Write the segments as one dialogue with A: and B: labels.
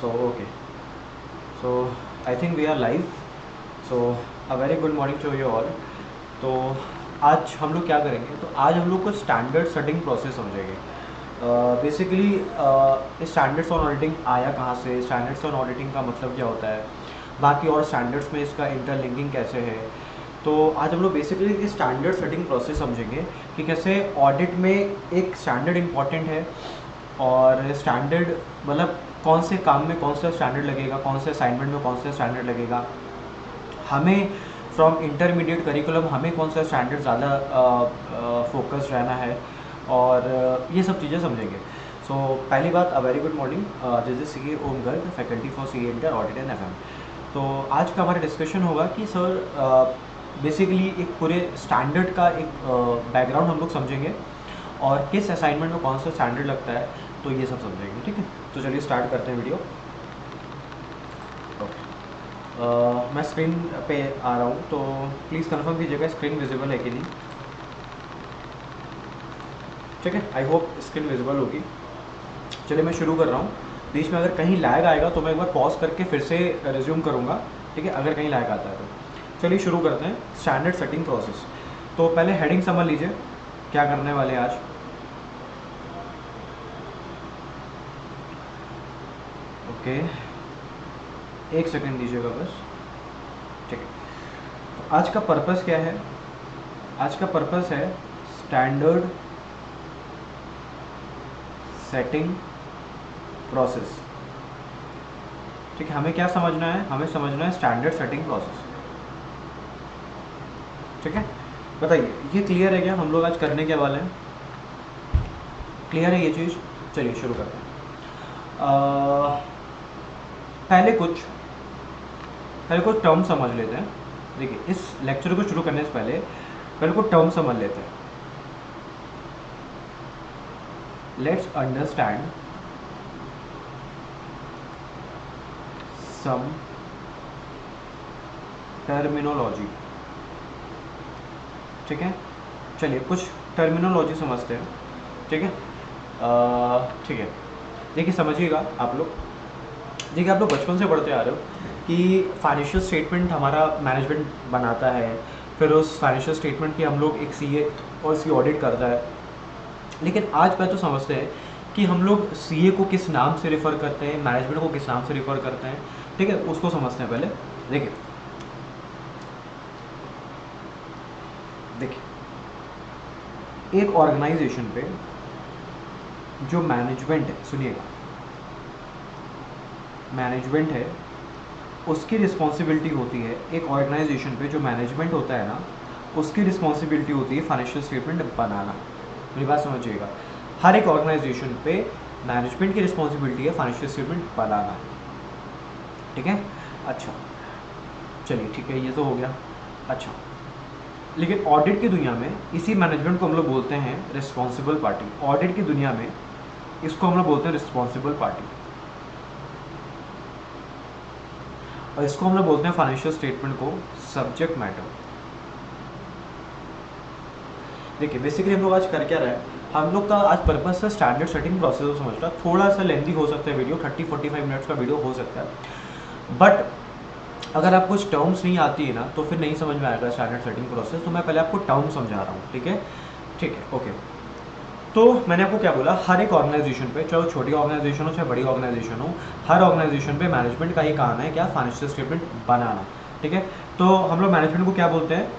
A: So okay, so I think we are live. So a very good morning to you all. तो आज हम लोग क्या करेंगे, तो आज हम लोग को स्टैंडर्ड सेटिंग प्रोसेस समझेंगे। बेसिकली स्टैंडर्ड्स ऑन ऑडिटिंग आया कहाँ से, स्टैंडर्ड्स ऑन ऑडिटिंग का मतलब क्या होता है, बाकी और स्टैंडर्ड्स में इसका इंटरलिंकिंग कैसे है। तो आज हम लोग बेसिकली स्टैंडर्ड सेटिंग प्रोसेस समझेंगे कि कैसे ऑडिट में एक स्टैंडर्ड इम्पॉर्टेंट है, और स्टैंडर्ड मतलब कौन से काम में कौन सा स्टैंडर्ड लगेगा, कौन से असाइनमेंट में कौन सा स्टैंडर्ड लगेगा, हमें फ्रॉम इंटरमीडिएट करिकुलम हमें कौन सा स्टैंडर्ड ज़्यादा फोकस रहना है, और ये सब चीज़ें समझेंगे। सो पहली बात, a very good morning, this is C A Om Garg, faculty for C A inter audit and F M. तो आज का हमारा डिस्कशन होगा कि सर बेसिकली एक पूरे स्टैंडर्ड का एक बैकग्राउंड हम लोग समझेंगे, और किस असाइनमेंट में कौन सा स्टैंडर्ड लगता है, तो ये सब समझेंगे। ठीक है, तो चलिए स्टार्ट करते हैं वीडियो। ओके, मैं स्क्रीन पे आ रहा हूँ, तो प्लीज़ कंफर्म कीजिएगा स्क्रीन विजिबल है कि नहीं। ठीक है, आई होप स्क्रीन विजिबल होगी। चलिए मैं शुरू कर रहा हूँ। बीच में अगर कहीं लैग आएगा तो मैं एक बार पॉज करके फिर से रिज्यूम करूँगा। ठीक है, अगर कहीं लैग आता है तो। चलिए शुरू करते हैं स्टैंडर्ड सेटिंग प्रोसेस। तो पहले हेडिंग समझ लीजिए क्या करने वाले हैं आज। ओके, एक सेकंड दीजिएगा बस। ठीक है, तो आज का पर्पस क्या है? आज का पर्पस है स्टैंडर्ड सेटिंग प्रोसेस। ठीक है, हमें क्या समझना है? हमें समझना है स्टैंडर्ड सेटिंग प्रोसेस। ठीक है, बताइए ये क्लियर है क्या? हम लोग आज करने के वाले हैं, क्लियर है ये चीज़? चलिए शुरू करते हैं। पहले कुछ टर्म समझ लेते हैं। देखिए, इस लेक्चर को शुरू करने से पहले कुछ टर्म समझ लेते हैं। Let's understand some terminology. ठीक है, चलिए कुछ टर्मिनोलॉजी समझते हैं। ठीक है, ठीक है, देखिए समझिएगा आप लोग। देखिए, आप लोग बचपन से पढ़ते आ रहे हो कि फाइनेंशियल स्टेटमेंट हमारा मैनेजमेंट बनाता है, फिर उस फाइनेंशियल स्टेटमेंट की हम लोग एक सीए और उसकी ऑडिट करता है। लेकिन आज मैं तो समझते हैं कि हम लोग सीए को किस नाम से रेफ़र करते हैं, मैनेजमेंट को किस नाम से रेफ़र करते हैं। ठीक है, उसको समझते हैं पहले। देखिए देखिए एक ऑर्गेनाइजेशन पे जो मैनेजमेंट है, सुनिएगा, मैनेजमेंट है, उसकी रिस्पॉन्सिबिलिटी होती है। एक ऑर्गेनाइजेशन पे जो मैनेजमेंट होता है ना, उसकी रिस्पॉन्सिबिलिटी होती है फाइनेंशियल स्टेटमेंट बनाना। मेरी बात समझिएगा, हर एक ऑर्गेनाइजेशन पे मैनेजमेंट की रिस्पॉन्सिबिलिटी है फाइनेंशियल स्टेटमेंट बनाना। ठीक है, अच्छा चलिए ठीक है, ये तो हो गया। अच्छा, लेकिन ऑडिट की दुनिया में इसी मैनेजमेंट को हम लोग बोलते हैं रिस्पॉन्सिबल पार्टी। ऑडिट की दुनिया में इसको हम लोग बोलते हैं रिस्पॉन्सिबल पार्टी, और इसको हम लोग बोलते हैं फाइनेंशियल स्टेटमेंट को सब्जेक्ट मैटर। देखिए बेसिकली हम लोग आज कर क्या रहे हैं, हम लोग का आज पर्पस है स्टैंडर्ड सेटिंग प्रोसेस को समझना। थोड़ा सा लेंदी हो सकता है वीडियो, 30-45 मिनट्स का वीडियो हो सकता है, बट अगर आपको कुछ टर्म्स नहीं आती है ना, तो फिर नहीं समझ में आएगा स्टैंडर्ड सेटिंग प्रोसेस। तो मैं पहले आपको टर्म समझा रहा हूँ। ठीक है, ठीक है, ओके। तो मैंने आपको क्या बोला, हर एक ऑर्गेनाइजेशन पे, चाहे छोटी ऑर्गेनाइजेशन हो चाहे बड़ी ऑर्गेनाइजेशन हो, हर ऑर्गेनाइजेशन पे मैनेजमेंट का ही काम है क्या, फाइनेंशियल स्टेटमेंट बनाना। ठीक है, तो हम लोग मैनेजमेंट को क्या बोलते हैं,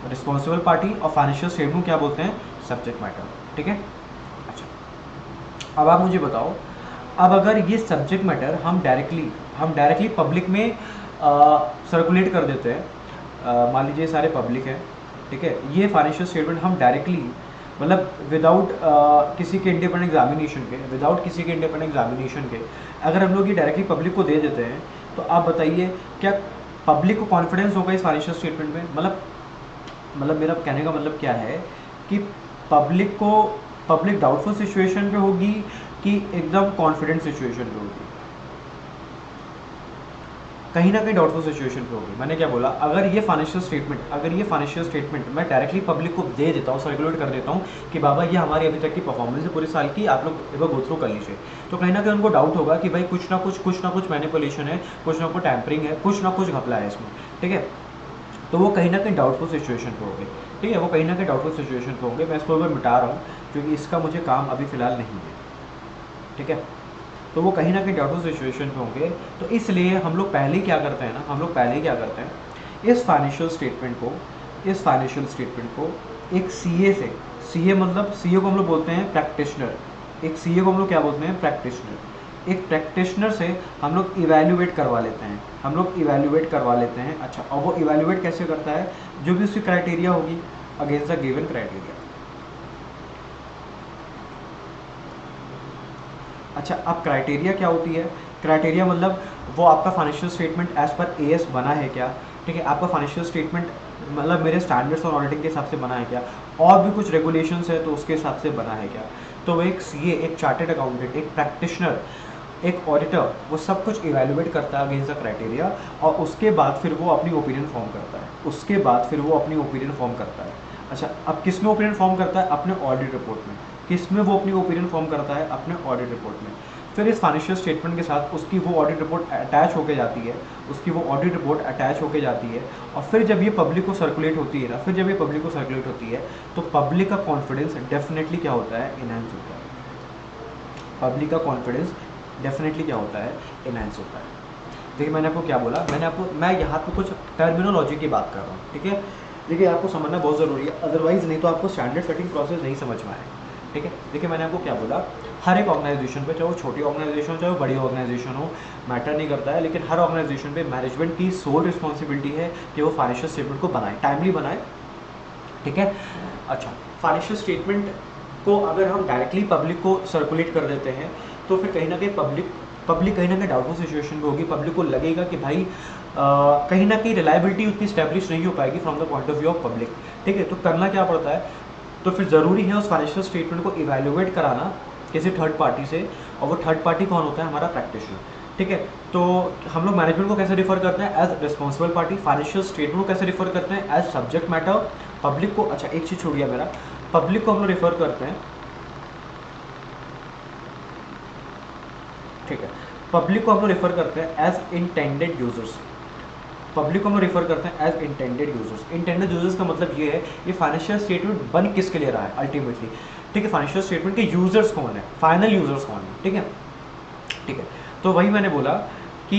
A: रिस्पॉन्सिबल पार्टी, और फाइनेंशियल स्टेटमेंट को क्या बोलते हैं, सब्जेक्ट मैटर। ठीक है, अच्छा अब आप मुझे बताओ, अब अगर ये सब्जेक्ट मैटर हम डायरेक्टली पब्लिक में सर्कुलेट कर देते हैं, मान लीजिए सारे पब्लिक है, ठीक है, ये फाइनेंशियल स्टेटमेंट हम डायरेक्टली मतलब विदाउट किसी के इंडिपेंडेंट एग्जामिनेशन के अगर हम लोग ये डायरेक्टली पब्लिक को दे देते हैं, तो आप बताइए क्या पब्लिक को कॉन्फिडेंस होगा इस फाइनेंशियल स्टेटमेंट में? मतलब मेरा कहने का मतलब क्या है कि पब्लिक डाउटफुल सिचुएशन पे होगी कि एकदम कॉन्फिडेंट सिचुएशन पे होगी? कहीं ना कहीं डाउटफुल सिचुएशन पे होगी। मैंने क्या बोला, अगर ये फाइनेंशियल स्टेटमेंट मैं डायरेक्टली पब्लिक को दे देता हूँ, सर्कुलेट कर देता हूँ कि बाबा ये हमारी अभी तक की परफॉर्मेंस है पूरे साल की, आप लोग एक बार गो थ्रू कर लीजिए, तो कहीं ना कहीं उनको डाउट होगा कि भाई कुछ ना कुछ मैनिपुलेशन है, कुछ ना कुछ टैंपरिंग है, कुछ ना कुछ घपला है इसमें, ठीक है। तो वो कहीं ना कहीं डाउटफुल सिचुएशन पे होंगे, ठीक है, वो कहीं ना कहीं डाउटफुल सिचुएशन पे होंगे। मैं इसको मिटा रहा हूँ क्योंकि इसका मुझे काम अभी फ़िलहाल नहीं है, ठीक है। तो वो कहीं ना कहीं डाउटफुल सिचुएशन पे होंगे। तो इसलिए हम लोग पहले क्या करते हैं इस फाइनेंशियल स्टेटमेंट को एक सीए से, सीए मतलब सीए को हम लोग बोलते हैं प्रैक्टिशनर, एक सीए को हम लोग क्या बोलते हैं, प्रैक्टिशनर, एक प्रैक्टिशनर से हम लोग इवैल्यूएट करवा लेते हैं, अच्छा, और वो इवैल्यूएट कैसे करता है, जो भी उसकी क्राइटेरिया होगी अगेंस्ट द गिवन क्राइटेरिया। अच्छा, अब क्राइटेरिया क्या होती है, क्राइटेरिया मतलब वो आपका financial statement as per AS बना है क्या, ठीक है, आपका फाइनेंशियल स्टेटमेंट मतलब मेरे स्टैंडर्ड्स और ऑडिटिंग के हिसाब से बना है क्या, और भी कुछ रेगुलेशंस है तो उसके हिसाब से बना है क्या। तो वो एक सीए, एक चार्टेड अकाउंटेंट, एक प्रैक्टिशनर, एक ऑडिटर, वो सब कुछ इवैल्यूएट करता है अगेंस्ट द क्राइटेरिया, और उसके बाद फिर वो अपनी ओपिनियन फॉर्म करता है। अच्छा, अब किस में ओपिनियन फॉर्म करता है, अपने ऑडिट रिपोर्ट में। किस में वो अपनी ओपिनियन फॉर्म करता है, अपने ऑडिट रिपोर्ट में। फिर इस फाइनेंशियल स्टेटमेंट के साथ उसकी वो ऑडिट रिपोर्ट अटैच होके जाती है, और फिर जब ये पब्लिक को सर्कुलेट होती है तो पब्लिक का कॉन्फिडेंस डेफिनेटली क्या होता है, इनहेंस होता है। देखिए मैंने आपको क्या बोला, मैं यहाँ पे कुछ टर्मिनोलॉजी की बात कर रहा हूँ, ठीक है। देखिए आपको समझना बहुत ज़रूरी है, अदरवाइज़ नहीं तो आपको स्टैंडर्ड सेटिंग प्रोसेस नहीं समझ में आएगा, ठीक है। देखिए मैंने आपको क्या बोला, हर एक ऑर्गेनाइजेशन पे, चाहे वो छोटी ऑर्गेनाइजेशन हो चाहे वो बड़ी ऑर्गेनाइजेशन हो, मैटर नहीं करता है, लेकिन हर ऑर्गेनाइजेशन पे मैनेजमेंट की सोल रिस्पॉन्सिबिलिटी है कि वो फाइनेंशियल स्टेटमेंट को बनाए, टाइमली बनाए, ठीक है। अच्छा, फाइनेंशियल स्टेटमेंट को अगर हम डायरेक्टली पब्लिक को सर्कुलेट कर देते हैं तो फिर कहीं ना कहीं पब्लिक कहीं ना कहीं डाउटफुल सिचुएशन में होगी। पब्लिक को लगेगा कि भाई कहीं ना कहीं रिलायबिलिटी उतनी स्टैब्लिश नहीं हो पाएगी from the point of view of public, ठीक है। तो करना क्या पड़ता है, तो फिर ज़रूरी है उस फाइनेंशियल स्टेटमेंट को इवैल्यूएट कराना किसी थर्ड पार्टी से, और वो थर्ड पार्टी कौन होता है, हमारा प्रैक्टिशनर, ठीक है। तो हम लोग मैनेजमेंट को कैसे रिफर करते हैं, as responsible party. Financial statement को कैसे रिफर करते हैं, एज सब्जेक्ट मैटर। पब्लिक को, अच्छा एक चीज़ छूट गया मेरा, पब्लिक को हम लोग रिफर करते हैं, ठीक है, पब्लिक को हम लोग रिफर करते हैं as intended users. Intended users का मतलब ये है, ये फाइनेंशियल स्टेटमेंट बन किसके लिए रहा है अल्टीमेटली, ठीक है। फाइनेंशियल स्टेटमेंट के यूजर्स कौन है, फाइनल यूजर्स कौन है, ठीक है। तो वही मैंने बोला कि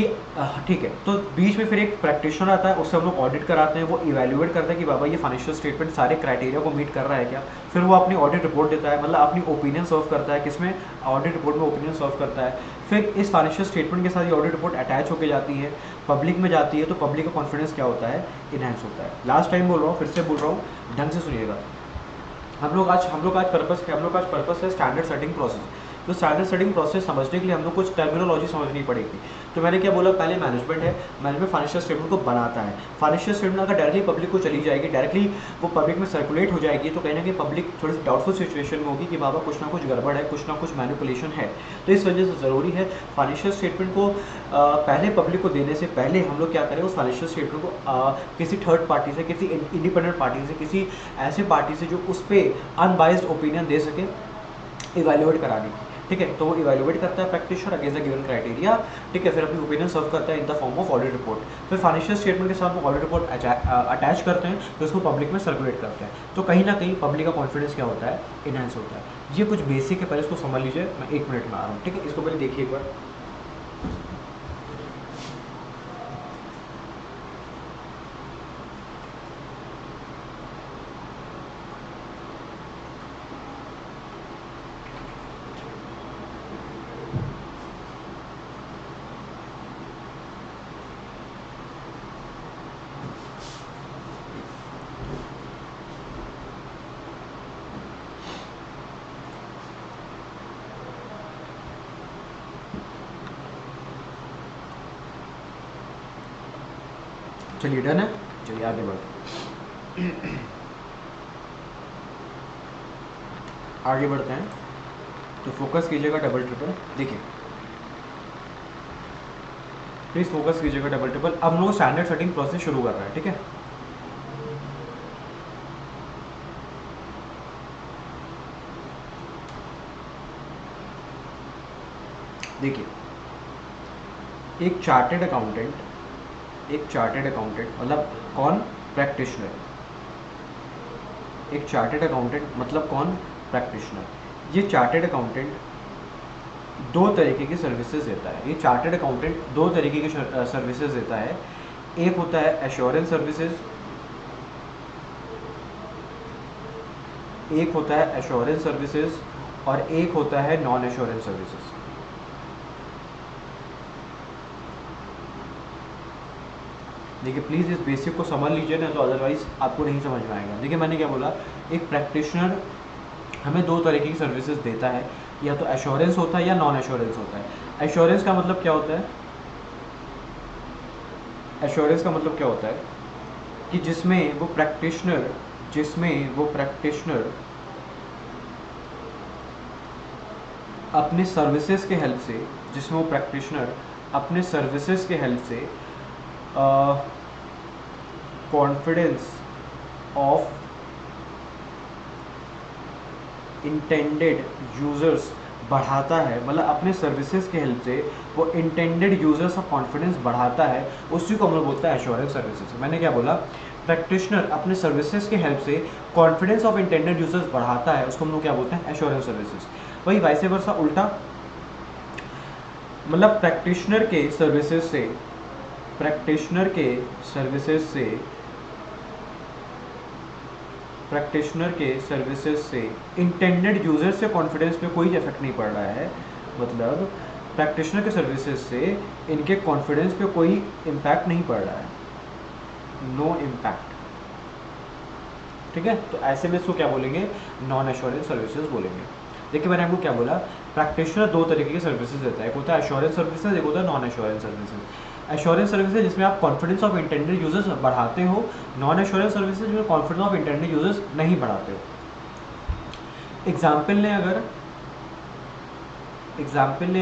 A: ठीक है, तो बीच में फिर एक प्रैक्टिशनर आता है, उससे हम लोग ऑडिट कराते हैं, वो इवैल्यूएट करता है कि बाबा ये फाइनेंशियल स्टेटमेंट सारे क्राइटेरिया को मीट कर रहा है क्या। फिर वो अपनी ऑडिट रिपोर्ट देता है, मतलब अपनी ओपिनियन सर्व करता है, किसमें, ऑडिट रिपोर्ट में ओपिनियन सर्व करता है। फिर इस फाइनेंशियल स्टेटमेंट के साथ ये ऑडिट रिपोर्ट अटैच होकर जाती है, पब्लिक में जाती है, तो पब्लिक का कॉन्फिडेंस क्या होता है, इनहेंस होता है। लास्ट टाइम बोल रहा हूँ, फिर से बोल रहा हूँ, ढंग से सुनिएगा। हम लोग आज पर्पस है स्टैंडर्ड सेटिंग प्रोसेस। तो स्टैंडर्ड सेटिंग प्रोसेस समझने के लिए हम लोग कुछ टर्मिनोलॉजी समझनी पड़ेगी। तो मैंने क्या बोला, पहले मैनेजमेंट है, मैनेजमेंट फाइनेंशियल स्टेटमेंट को बनाता है। फाइनेंशियल स्टेटमेंट अगर डायरेक्टली पब्लिक को चली जाएगी, डायरेक्टली वो पब्लिक में सर्कुलेट हो जाएगी, तो कहीं ना कहीं पब्लिक थोड़ी सी डाउटफुल सिचुएशन में होगी कि बाबा कुछ ना कुछ गड़बड़ है, कुछ ना कुछ मैनिपुलेशन है। तो इस वजह से ज़रूरी है फाइनेंशियल स्टेटमेंट को पहले पब्लिक को देने से पहले हम लोग क्या करें, उस फाइनेंशियल स्टेटमेंट को किसी थर्ड पार्टी से, किसी इंडिपेंडेंट पार्टी से, किसी ऐसे पार्टी से जो उस पर अनबाइज्ड ओपिनियन दे सके, इवैल्यूएट कराने की, ठीक है। तो वो इवैल्यूएट करता है practitioner against the given criteria, ठीक है। फिर अपनी ओपिनियन सर्व करता है in the form of audit report. फिर फाइनेंशियल स्टेटमेंट के साथ वो ऑडिट रिपोर्ट अटैच करते हैं, तो उसको पब्लिक में सर्कुलेट करते हैं। तो कहीं ना कहीं पब्लिक का कॉन्फिडेंस क्या होता है, इनहेंस होता है। ये कुछ बेसिक है, पहले इसको समझ लीजिए, मैं 1 मिनट में आ रहा हूँ, ठीक है। इसको पहले देखिए एक बार। चलिए डन है, चलिए आगे बढ़ते हैं। तो फोकस कीजिएगा डबल ट्रिपल। देखिए प्लीज़ फोकस कीजिएगा डबल ट्रिपल। अब हम लोग स्टैंडर्ड सेटिंग प्रोसेस शुरू कर रहे हैं, ठीक है। देखिए, एक चार्टेड अकाउंटेंट मतलब कौन? प्रैक्टिशनर। एक चार्टेड अकाउंटेंट मतलब कौन? प्रैक्टिशनर। ये चार्टेड अकाउंटेंट दो तरीके की सर्विसेज देता है। ये चार्टेड अकाउंटेंट दो तरीके की सर्विसेज देता है। एक होता है एश्योरेंस सर्विसेज, और एक होता है नॉन एश्योरेंस सर्विसेज। देखिए प्लीज़ इस बेसिक को समझ लीजिए ना, तो अदरवाइज आपको नहीं समझ में आएगा। देखिए मैंने क्या बोला, एक प्रैक्टिशनर हमें दो तरीके की सर्विसेज देता है, या तो एश्योरेंस होता है या नॉन एश्योरेंस होता है। एश्योरेंस का मतलब क्या होता है? एश्योरेंस का मतलब क्या होता है कि जिसमें वो प्रैक्टिशनर अपने सर्विसेज के हेल्प से, अपने सर्विसेज के हेल्प से कॉन्फिडेंस ऑफ इंटेंडेड यूजर्स बढ़ाता है। मतलब अपने सर्विसेज के हेल्प से वो इंटेंडेड यूजर्स ऑफ कॉन्फिडेंस बढ़ाता है, उसी को हम लोग बोलते हैं एश्योरेंस सर्विसेज। मैंने क्या बोला? प्रैक्टिशनर अपने सर्विसेज के हेल्प से कॉन्फिडेंस ऑफ इंटेंडेड यूजर्स बढ़ाता है, उसको हम लोग क्या बोलते हैं? Assurance services. वही वैसे वर्षा उल्टा, मतलब प्रैक्टिशनर के सर्विसेज से इंटेंडेड यूजर से कॉन्फिडेंस पे कोई इफेक्ट नहीं पड़ रहा है। मतलब प्रैक्टिशनर के सर्विसेज से इनके कॉन्फिडेंस पे कोई इम्पैक्ट नहीं पड़ रहा है, नो इम्पैक्ट, ठीक है। तो ऐसे में इसको क्या बोलेंगे? नॉन एश्योरेंस सर्विसेज बोलेंगे। देखिए मैंने आपको क्या बोला, प्रैक्टिशनर दो तरीके की सर्विसेज देता है, एक होता है एश्योरेंस सर्विसेज, एक होता है non assurance services. Assurance services जिसमें आप कॉन्फिडेंस ऑफ इंटेंडेड यूजर्स बढ़ाते हो, नॉन एश्योरेंस सर्विसेज जिसमें कॉन्फिडेंस ऑफ इंटेंडेड यूजर्स नहीं बढ़ाते हो। एग्जाम्पल लें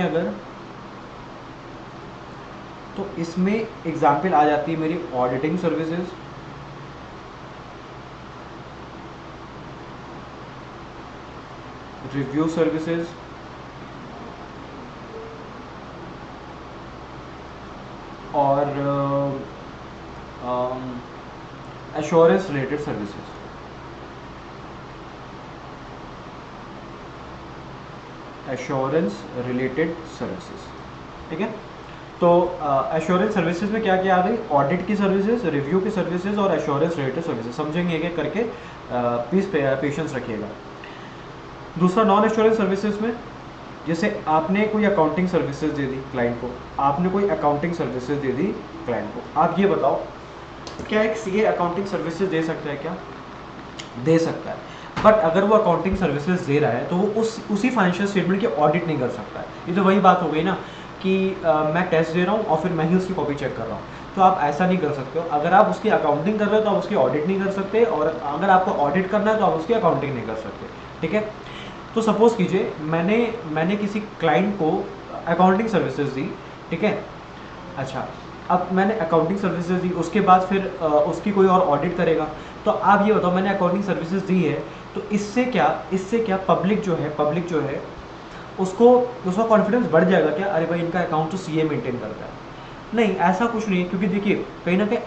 A: अगर तो इसमें एग्जाम्पल आ जाती है मेरी ऑडिटिंग सर्विसेज, रिव्यू सर्विसेज और एश्योरेंस रिलेटेड सर्विसेज। ठीक है। तो एश्योरेंस सर्विसेज में क्या क्या आ गई? ऑडिट की सर्विसेज, रिव्यू की सर्विसेज और एश्योरेंस रिलेटेड सर्विसेज। समझेंगे एक एक करके, प्लीज़ पेशेंस रखिएगा। दूसरा नॉन एश्योरेंस सर्विसेज में, जैसे आपने कोई अकाउंटिंग सर्विसेज दे दी क्लाइंट को, आप ये बताओ क्या एक सीए अकाउंटिंग सर्विसेज दे सकता है? क्या दे सकता है, बट अगर वो अकाउंटिंग सर्विसेज दे रहा है तो वो उसी फाइनेंशियल स्टेटमेंट की ऑडिट नहीं कर सकता है। ये तो वही बात हो गई ना कि मैं टेस्ट दे रहा हूँ और फिर मैं ही उसकी कॉपी चेक कर रहा हूँ, तो आप ऐसा नहीं कर सकते हो। अगर आप उसकी अकाउंटिंग कर रहे हो तो आप उसकी ऑडिट नहीं कर सकते, और अगर आपको ऑडिट करना है तो आप उसकी अकाउंटिंग नहीं कर सकते, ठीक है। तो सपोज़ कीजिए मैंने किसी क्लाइंट को अकाउंटिंग सर्विसेज दी, ठीक है। अच्छा, अब मैंने अकाउंटिंग सर्विसेज दी, उसके बाद फिर उसकी कोई और ऑडिट करेगा। तो आप ये बताओ, मैंने अकाउंटिंग सर्विसेज दी है, तो इससे क्या पब्लिक जो है उसका कॉन्फिडेंस बढ़ जाएगा क्या? अरे भाई इनका अकाउंट तो सीए मेंटेन करता है। नहीं, ऐसा कुछ नहीं है, क्योंकि देखिए कहीं ना कहीं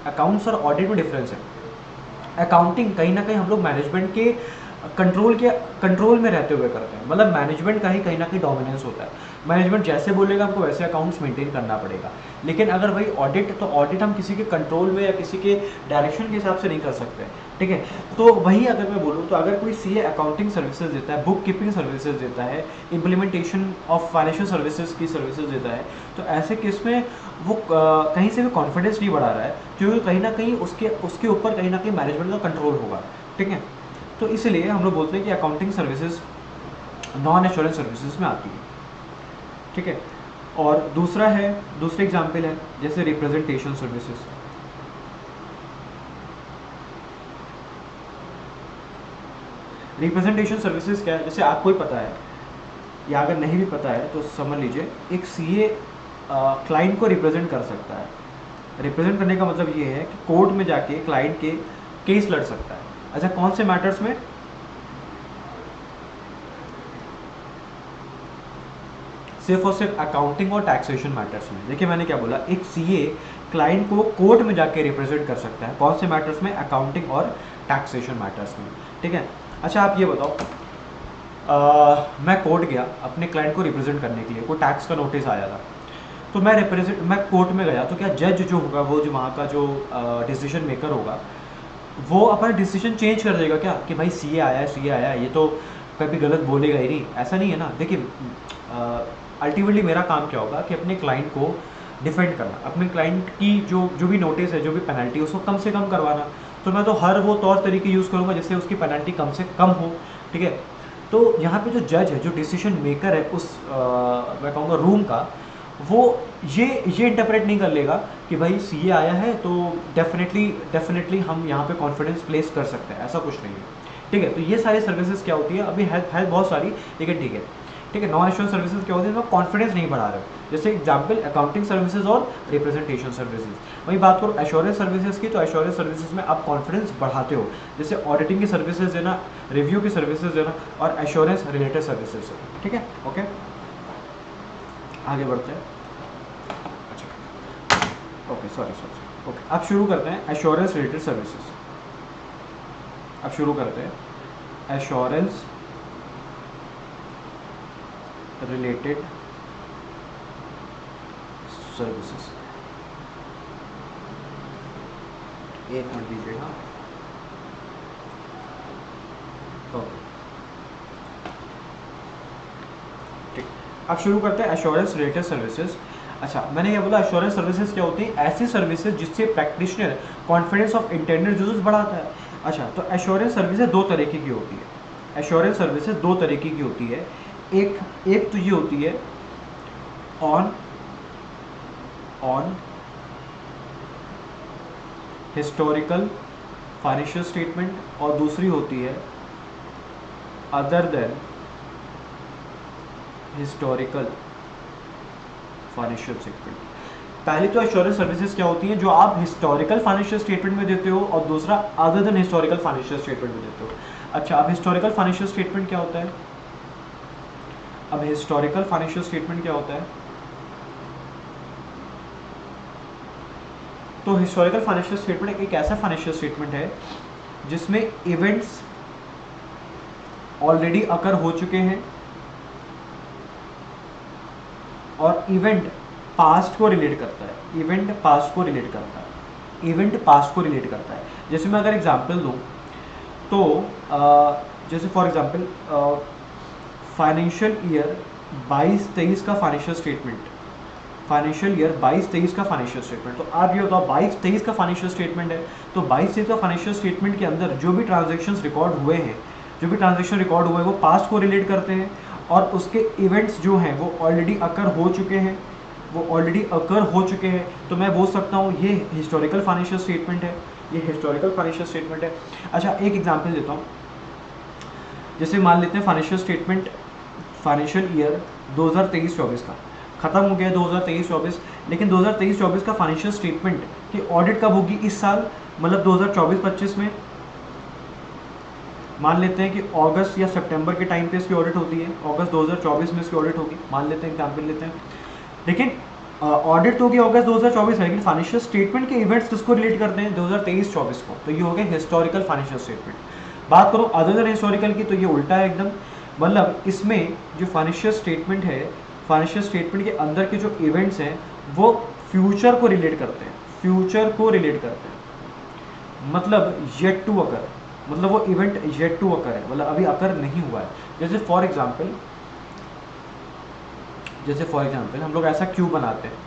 A: अकाउंट्स और ऑडिट में डिफरेंस है। अकाउंटिंग कहीं ना कहीं हम लोग मैनेजमेंट के कंट्रोल में रहते हुए करते हैं, मतलब मैनेजमेंट का ही कहीं ना कहीं डोमिनेंस होता है। मैनेजमेंट जैसे बोलेगा हमको वैसे अकाउंट्स मेंटेन करना पड़ेगा। लेकिन अगर भाई ऑडिट हम किसी के कंट्रोल में या किसी के डायरेक्शन के हिसाब से नहीं कर सकते, ठीक है। तो वही अगर मैं बोलूँ तो अगर कोई सीए अकाउंटिंग सर्विसेज देता है, बुक कीपिंग सर्विसेज देता है, इम्प्लीमेंटेशन ऑफ फाइनेंशियल सर्विसेज की सर्विसेज देता है, तो ऐसे केस में वो कहीं से भी कॉन्फिडेंस नहीं बढ़ा रहा है, क्योंकि कहीं ना कहीं उसके ऊपर कहीं ना कहीं मैनेजमेंट का कंट्रोल होगा, ठीक है। तो इसलिए हम लोग बोलते हैं कि accounting services non assurance services में आती है, ठीक है। और दूसरे एग्जाम्पल है जैसे रिप्रेजेंटेशन सर्विसेज। रिप्रेजेंटेशन सर्विसेज क्या है? जैसे आपको ही पता है, या अगर नहीं भी पता है तो समझ लीजिए, एक सीए क्लाइंट को रिप्रेजेंट कर सकता है। रिप्रेजेंट करने का मतलब ये है कि कोर्ट में जाके क्लाइंट के केस लड़ सकता है। अच्छा, कौन से मैटर्स में? सिर्फ और सिर्फ अकाउंटिंग और टैक्सेशन मैटर्स में। देखिए मैंने क्या बोला, एक सीए क्लाइंट को कोर्ट में जाके रिप्रेजेंट कर सकता है। कौन से मैटर्स में? अकाउंटिंग और टैक्सेशन मैटर्स में। ठीक है। अच्छा आप ये बताओ, मैं कोर्ट गया अपने क्लाइंट को रिप्रेजेंट करने के लिए, कोई टैक्स का नोटिस आया था, तो मैं कोर्ट में गया, तो क्या जज जो होगा, वो जो वहाँ का जो डिसीजन मेकर होगा, वो अपना डिसीजन चेंज कर देगा क्या कि भाई सीए आया है, ये तो कभी गलत बोलेगा ही नहीं? ऐसा नहीं है ना। देखिए अल्टीमेटली मेरा काम क्या होगा कि अपने क्लाइंट को डिफेंड करना, अपने क्लाइंट की जो भी नोटिस है, जो भी पेनल्टी, उसको कम से कम करवाना। तो मैं तो हर वो तौर तरीके यूज़ करूँगा जिससे उसकी पेनल्टी कम से कम हो। ठीक है। तो यहाँ पे जो जज है, जो डिसीजन मेकर है उस मैं कहूँगा रूम का, वो ये इंटरप्रेट नहीं कर लेगा कि भाई सीए आया है तो डेफिनेटली हम यहाँ पे कॉन्फिडेंस प्लेस कर सकते हैं, ऐसा कुछ नहीं है। ठीक है। तो ये सारी सर्विसेज क्या होती है, अभी है बहुत सारी, लेकिन ठीक है। नॉन एश्योरेंस सर्विसेज क्या होती है, इसमें कॉन्फिडेंस नहीं बढ़ा रहे हो। जैसे एग्जाम्पल अकाउंटिंग सर्विसेज और रिप्रेजेंटेशन सर्विसेज। वही बात करो एश्योरेंस सर्विसेज की, तो एश्योरेंस सर्विसेज में आप कॉन्फिडेंस बढ़ाते हो। जैसे ऑडिटिंग की सर्विसेज है ना, रिव्यू की सर्विसेज है ना, और एश्योरेंस रिलेटेड सर्विसेज है। ठीक है। ओके, आगे बढ़ते हैं। अच्छा ओके, सॉरी। ओके, अब शुरू करते हैं एश्योरेंस रिलेटेड सर्विसेज। अब शुरू करते हैं एश्योरेंस रिलेटेड सर्विसेज। एक मिनट दीजिएगा। ओके, ठीक। अब शुरू करते हैं एश्योरेंस रिलेटेड सर्विसेज। अच्छा, मैंने क्या बोला, एश्योरेंस सर्विसेज क्या होती है? ऐसी सर्विसेज जिससे practitioner confidence of internal users बढ़ाता है। अच्छा, तो एश्योरेंस सर्विसेज दो तरीके की होती है। एश्योरेंस सर्विसेज दो तरीके की होती है। एक तो ये होती है ऑन हिस्टोरिकल फाइनेंशियल स्टेटमेंट, और दूसरी होती है other than historical financial statement. पहली तो एश्योरेंस सर्विसेज क्या होती हैं, जो आप हिस्टोरिकल फाइनेंशियल स्टेटमेंट में देते हो, और दूसरा other than historical financial statement में देते हो। अच्छा, अब हिस्टोरिकल फाइनेंशियल स्टेटमेंट क्या होता है? अब हिस्टोरिकल फाइनेंशियल स्टेटमेंट क्या होता है? तो हिस्टोरिकल फाइनेंशियल स्टेटमेंट एक ऐसा फाइनेंशियल स्टेटमेंट है जिसमें इवेंट्स ऑलरेडी अकर हो चुके हैं और इवेंट पास्ट को रिलेट करता है। इवेंट पास्ट को रिलेट करता है। जैसे मैं अगर एग्जांपल दूं तो जैसे फॉर एग्जांपल फाइनेंशियल ईयर 22-23 का फाइनेंशियल स्टेटमेंट, तो आप ये बताओ 22-23 का फाइनेंशियल स्टेटमेंट है, तो 22-23 का फाइनेंशियल स्टेटमेंट के अंदर जो भी ट्रांजेक्शन रिकॉर्ड हुए हैं वो पास्ट को रिलेट करते हैं, और उसके इवेंट्स जो हैं वो ऑलरेडी अकर हो चुके हैं। तो मैं बोल सकता हूँ ये हिस्टोरिकल फाइनेंशियल स्टेटमेंट है। अच्छा, एक एग्जांपल देता हूँ। जैसे मान लेते हैं फाइनेंशियल ईयर 2023-24 का खत्म हो गया, 2023-24, लेकिन 2023-24 का फाइनेंशियल स्टेटमेंट की ऑडिट कब होगी? इस साल, मतलब 2024-25 में। मान लेते हैं कि अगस्त या सितंबर के टाइम पे इसकी ऑडिट होती है, अगस्त 2024 में इसकी ऑडिट होगी, मान लेते हैं, एग्जाम्पल लेते हैं। लेकिन ऑडिट तो होगी अगस्त 2024 में, लेकिन फाइनेंशियल स्टेटमेंट के इवेंट्स किसको रिलेट करते हैं? 2023-24 को। तो ये हो गया हिस्टोरिकल फाइनेंशियल स्टेटमेंट। बात करो अदर देन हिस्टोरिकल की, तो ये उल्टा है एकदम। मतलब इसमें जो फाइनेंशियल स्टेटमेंट है, फाइनेंशियल स्टेटमेंट के अंदर के जो इवेंट्स हैं वो फ्यूचर को रिलेट करते हैं, मतलब येट टू अकर, मतलब वो इवेंट येट टू अकर है, मतलब अभी अकर नहीं हुआ है। जैसे फॉर एग्जांपल हम लोग ऐसा क्यों बनाते हैं?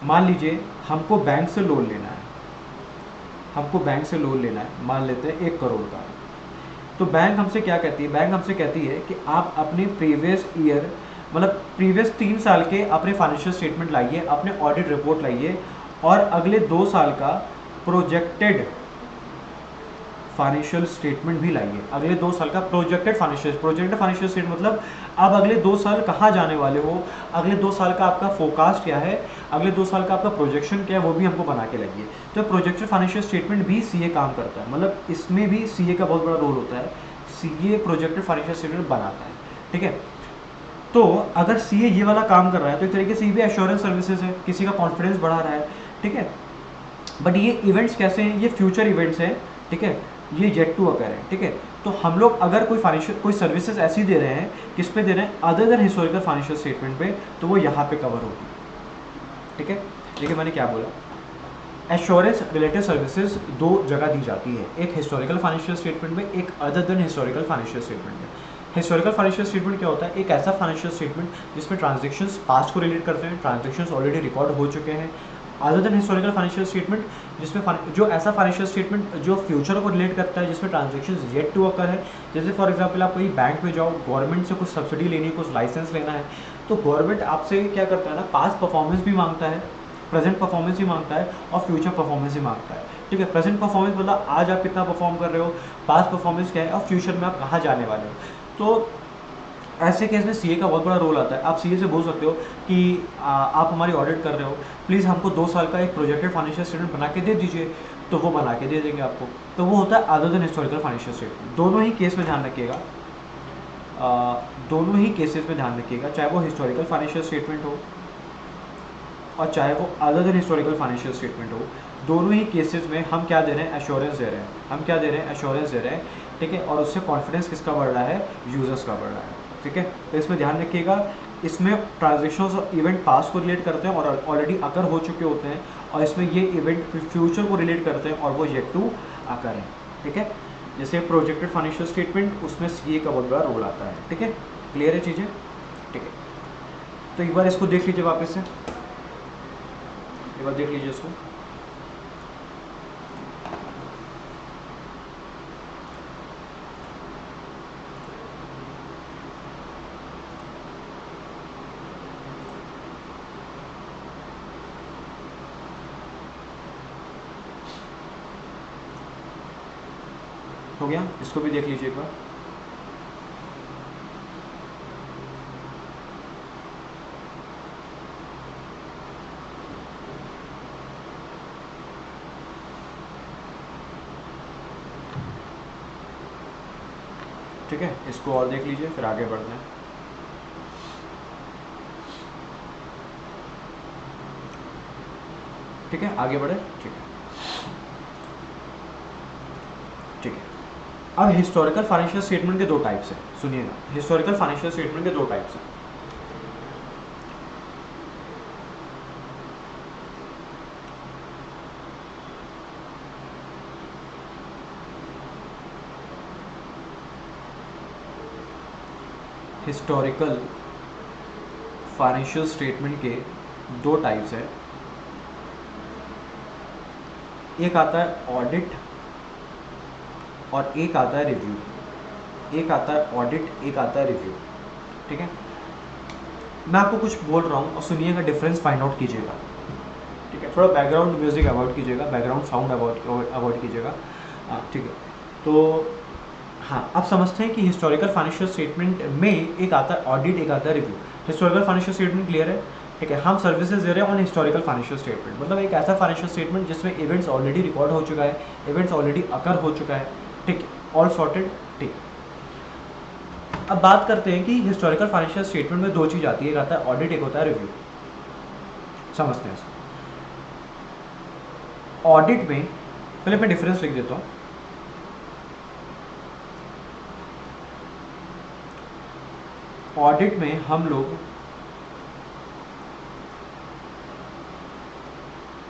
A: मान लीजिए हमको बैंक से लोन लेना है, मान लेते हैं 1 करोड़ का। तो बैंक हमसे क्या कहती है? बैंक हमसे कहती है कि आप अपने प्रीवियस ईयर, मतलब प्रीवियस 3 साल के अपने फाइनेंशियल स्टेटमेंट लाइए, अपने ऑडिट रिपोर्ट लाइए, और अगले 2 साल का प्रोजेक्टेड फाइनेंशियल स्टेटमेंट भी लाइए, अगले 2 साल का प्रोजेक्टेड फाइनेंशियल स्टेट मतलब आप अगले 2 साल कहाँ जाने वाले हो, अगले 2 साल का आपका फोरकास्ट क्या है, अगले 2 साल का आपका प्रोजेक्शन क्या है, वो भी हमको बना के लाइए। तो प्रोजेक्टेड फाइनेंशियल स्टेटमेंट भी सीए काम करता है, मतलब इसमें भी सीए का बहुत बड़ा रोल होता है। सीए प्रोजेक्टेड फाइनेंशियल स्टेटमेंट बनाता है, ठीक है। तो अगर सीए ये वाला काम कर रहा है तो एक तरीके से ये भी एश्योरेंस सर्विसेज है, किसी का कॉन्फिडेंस बढ़ा रहा है, ठीक है। बट ये इवेंट्स कैसे हैं, ये फ्यूचर इवेंट्स हैं, ठीक है, ये येट टू अकर है, ठीक है। तो हम लोग अगर कोई सर्विसेज ऐसी दे रहे हैं, किस पे दे रहे हैं, other than historical financial statement पे, तो वो यहाँ पे कवर होगी, ठीक है। देखिए मैंने क्या बोला, एश्योरेंस रिलेटेड सर्विसेज 2 जगह दी जाती है, एक हिस्टोरिकल फाइनेंशियल स्टेटमेंट में, एक other than historical financial statement में। हिस्टोरिकल फाइनेंशियल स्टेटमेंट क्या होता है, एक ऐसा फाइनेंशियल स्टेटमेंट जिसमें ट्रांजेक्शन्स पास्ट को रिलेट करते हैं, ट्रांजेक्शन्स ऑलरेडी रिकॉर्ड हो चुके हैं। Other than historical financial statement जिसमें जो ऐसा फाइनेंशियल स्टेटमेंट जो फ्यूचर को रिलेट करता है, जिसमें ट्रांजेक्शन्स येट टू अकर है। जैसे फॉर एग्जांपल आप कोई बैंक में जाओ, गवर्नमेंट से कुछ सब्सिडी लेनी है, कुछ लाइसेंस लेना है, तो गवर्नमेंट आपसे क्या करता है ना, पास्ट परफॉर्मेंस भी मांगता है, प्रेजेंट परफॉर्मेंस भी मांगता है और फ्यूचर परफॉर्मेंस भी मांगता है, ठीक है। प्रेजेंट परफॉर्मेंस मतलब आज आप कितना परफॉर्म कर रहे हो, पास्ट परफॉर्मेंस क्या है और फ्यूचर में आप कहाँ जाने वाले हो। तो ऐसे केस में सीए का बहुत बड़ा रोल आता है। आप सीए से बोल सकते हो कि आप हमारी ऑडिट कर रहे हो, प्लीज़ हमको 2 साल का एक प्रोजेक्टेड फाइनेंशियल स्टेटमेंट बना के दे दीजिए, तो वो बना के दे देंगे आपको। तो वो होता है other than historical financial statement. दोनों ही केस में ध्यान रखिएगा, दोनों ही केसेस में ध्यान रखिएगा, चाहे वो हिस्टोरिकल फाइनेंशियल स्टेटमेंट हो और चाहे वो other than historical financial statement हो, दोनों ही केसेस में हम क्या दे रहे हैं, एश्योरेंस दे रहे हैं। हम क्या दे रहे हैं, एश्योरेंस दे रहे हैं, ठीक है। और उससे कॉन्फिडेंस किसका बढ़ रहा है, यूजर्स का बढ़ रहा है, ठीक है। तो इसमें ध्यान रखिएगा, इसमें ट्रांजेक्शन्स और इवेंट पास्ट को रिलेट करते हैं और ऑलरेडी अकर हो चुके होते हैं, और इसमें ये इवेंट फ्यूचर को रिलेट करते हैं और वो येट टू अकर है, ठीक है। जैसे प्रोजेक्टेड फाइनेंशियल स्टेटमेंट, उसमें सीए का बहुत बड़ा रोल आता है, ठीक है। क्लियर है चीज़ें, ठीक है। तो एक बार इसको देख लीजिए वापस से, एक बार देख लीजिए इसको। हो गया, इसको भी देख लीजिए एक बार। ठीक है, इसको और देख लीजिए, फिर आगे बढ़ते हैं। ठीक है, आगे बढ़े, ठीक है, ठीक है। अब हिस्टोरिकल फाइनेंशियल स्टेटमेंट के 2 टाइप्स हैं, सुनिएगा। हिस्टोरिकल फाइनेंशियल स्टेटमेंट के 2 टाइप्स हैं। हिस्टोरिकल फाइनेंशियल स्टेटमेंट के 2 टाइप्स हैं। एक आता है ऑडिट और एक आता है रिव्यू। एक आता है ऑडिट, एक आता है रिव्यू, ठीक है। मैं आपको कुछ बोल रहा हूँ और सुनिएगा, डिफरेंस फाइंड आउट कीजिएगा, ठीक है। थोड़ा बैकग्राउंड म्यूजिक अवॉइड कीजिएगा, बैकग्राउंड साउंड अवॉइड कीजिएगा, ठीक है। तो हाँ, आप समझते हैं कि हिस्टोरिकल फाइनेंशियल स्टेटमेंट में एक आता है ऑडिट, एक आता है review. Historical financial statement clear है, ठीक है। हम सर्विसेज दे रहे हैं ऑन हिस्टोरिकल फाइनेंशियल स्टेटमेंट, मतलब एक ऐसा फाइनेंशियल स्टेटमेंट जिसमें इवेंट्स ऑलरेडी रिकॉर्ड हो चुका है, इवेंट्स ऑलरेडी अकर हो चुका है, ठीक है, ऑल सॉर्टेड, ठीक। अब बात करते हैं कि हिस्टोरिकल फाइनेंशियल स्टेटमेंट में 2 चीज़ आती है, एक आता है ऑडिट, एक होता है रिव्यू। समझते हैं इसको। ऑडिट में पहले मैं डिफरेंस लिख देता हूँ। ऑडिट में हम लोग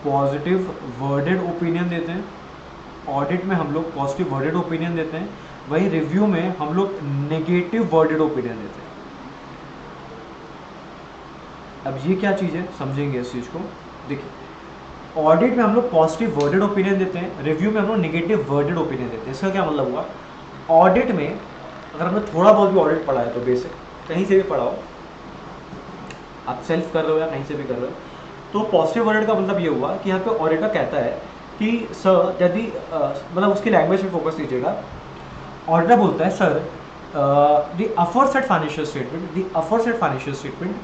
A: पॉजिटिव वर्डेड ओपिनियन देते हैं, ऑडिट में हम लोग पॉजिटिव वर्डेड ओपिनियन देते हैं, वही रिव्यू में हम लोग नेगेटिव वर्डेड ओपिनियन देते हैं। अब ये क्या चीज़ है, समझेंगे इस चीज़ को। देखिए, ऑडिट में हम लोग पॉजिटिव वर्डेड ओपिनियन देते हैं, रिव्यू में हम लोग नेगेटिव वर्डेड ओपिनियन देते हैं। इसका क्या मतलब हुआ, ऑडिट में अगर हमने थोड़ा बहुत भी ऑडिट पढ़ा है, तो बेसिक कहीं से भी पढ़ा हो, आप सेल्फ कर रहे हो या कहीं से भी कर रहे हो, तो पॉजिटिव वर्डेड का मतलब ये हुआ कि यहाँ पे ऑडिटर कहता है कि सर यदि मतलब उसकी लैंग्वेज पे फोकस कीजिएगा। ऑडिटर बोलता है sir the aforesaid financial statement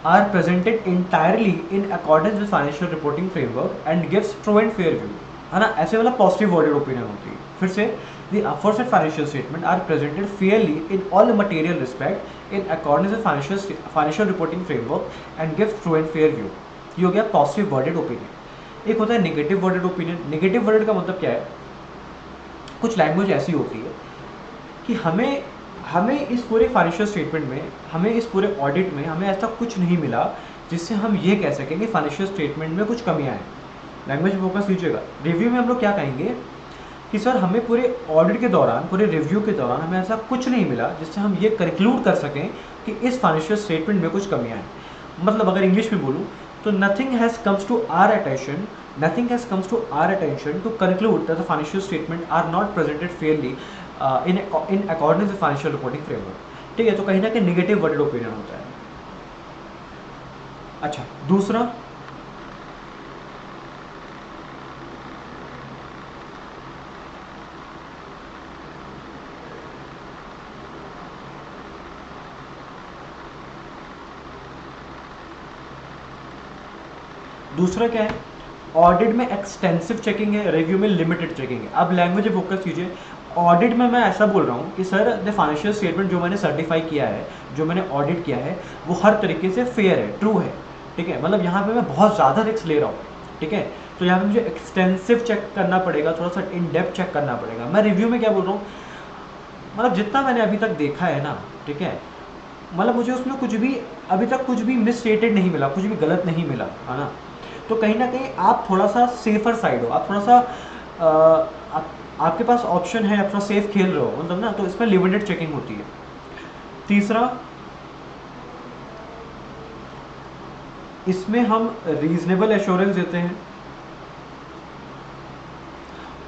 A: are presented entirely in accordance with financial reporting framework and gives true and fair view, है ना, ऐसे वाला पॉजिटिव वर्डेड ओपिनियन होती है। फिर से the aforesaid financial statement are presented fairly in all material respect in accordance with financial reporting framework and gives true and fair view. ये हो गया पॉजिटिव वर्डेड ओपिनियन। एक होता है negative worded opinion. Negative worded का मतलब क्या है, कुछ लैंग्वेज ऐसी होती है कि हमें इस पूरे फाइनेंशियल स्टेटमेंट में, हमें इस पूरे ऑडिट में हमें ऐसा कुछ नहीं मिला जिससे हम ये कह सकें कि फाइनेंशियल स्टेटमेंट में कुछ कमियां हैं। लैंग्वेज में फोकस कीजिएगा। रिव्यू में हम लोग क्या कहेंगे कि सर हमें पूरे ऑडिट के दौरान, पूरे रिव्यू के दौरान हमें ऐसा कुछ नहीं मिला जिससे हम ये कंक्लूड कर सकें कि इस फाइनेंशियल स्टेटमेंट में कुछ कमियां हैं। मतलब अगर इंग्लिश में बोलूँ तो nothing has comes to our attention to conclude that the financial statement are not presented fairly in accordance with financial reporting framework। ठीक है, तो कहीं ना कहीं नेगेटिव वर्डेड ओपिनियन होता है। अच्छा, दूसरा क्या है, ऑडिट में एक्सटेंसिव चेकिंग है, रिव्यू में लिमिटेड चेकिंग है। अब लैंग्वेज फोकस कीजिए। ऑडिट में मैं ऐसा बोल रहा हूँ कि सर द फाइनेंशियल स्टेटमेंट जो मैंने सर्टिफाई किया है, जो मैंने ऑडिट किया है, वो हर तरीके से फेयर है, ट्रू है। ठीक है, मतलब यहाँ पे मैं बहुत ज़्यादा रिस्क ले रहा हूँ। ठीक है, तो यहाँ पे मुझे एक्सटेंसिव चेक करना पड़ेगा, थोड़ा सा इन डेप्थ चेक करना पड़ेगा। मैं रिव्यू में क्या बोल रहा हूँ, मतलब जितना मैंने अभी तक देखा है ना, ठीक है, मतलब मुझे उसमें कुछ भी अभी तक कुछ भी मिस स्टेटेड नहीं मिला, कुछ भी गलत नहीं मिला, है ना। तो कहीं ना कहीं आप थोड़ा सा सेफर साइड हो, आप थोड़ा सा आपके पास ऑप्शन है, आप थोड़ा सेफ खेल रहे हो, मतलब ना, तो इसमें लिमिटेड चेकिंग होती है। तीसरा, इसमें हम रीजनेबल एश्योरेंस देते हैं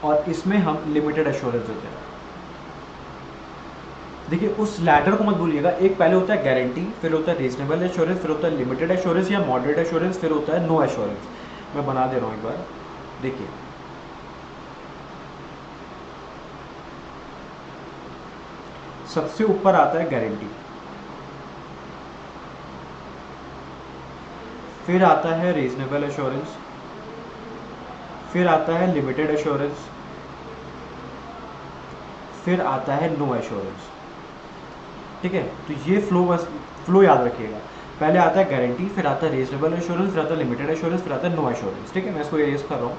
A: और इसमें हम लिमिटेड एश्योरेंस देते हैं। देखिए, उस लैडर को मत भूलिएगा। एक पहले होता है गारंटी, फिर होता है रीजनेबल एश्योरेंस, फिर होता है लिमिटेड एश्योरेंस या मॉडरेट एश्योरेंस, फिर होता है नो एश्योरेंस। मैं बना दे रहा हूँ एक बार, देखिए। सबसे ऊपर आता है गारंटी, फिर आता है रीजनेबल एश्योरेंस, फिर आता है लिमिटेड एश्योरेंस, फिर आता है नो एश्योरेंस। ठीक है, तो ये फ्लो याद रखिएगा। पहले आता है गारंटी, फिर आता है रीजनेबल एश्योरेंस, फिर आता है लिमिटेड एश्योरेंस, फिर आता है नो एश्योरेंस। ठीक है, मैं इसको इरेज कर रहा हूँ।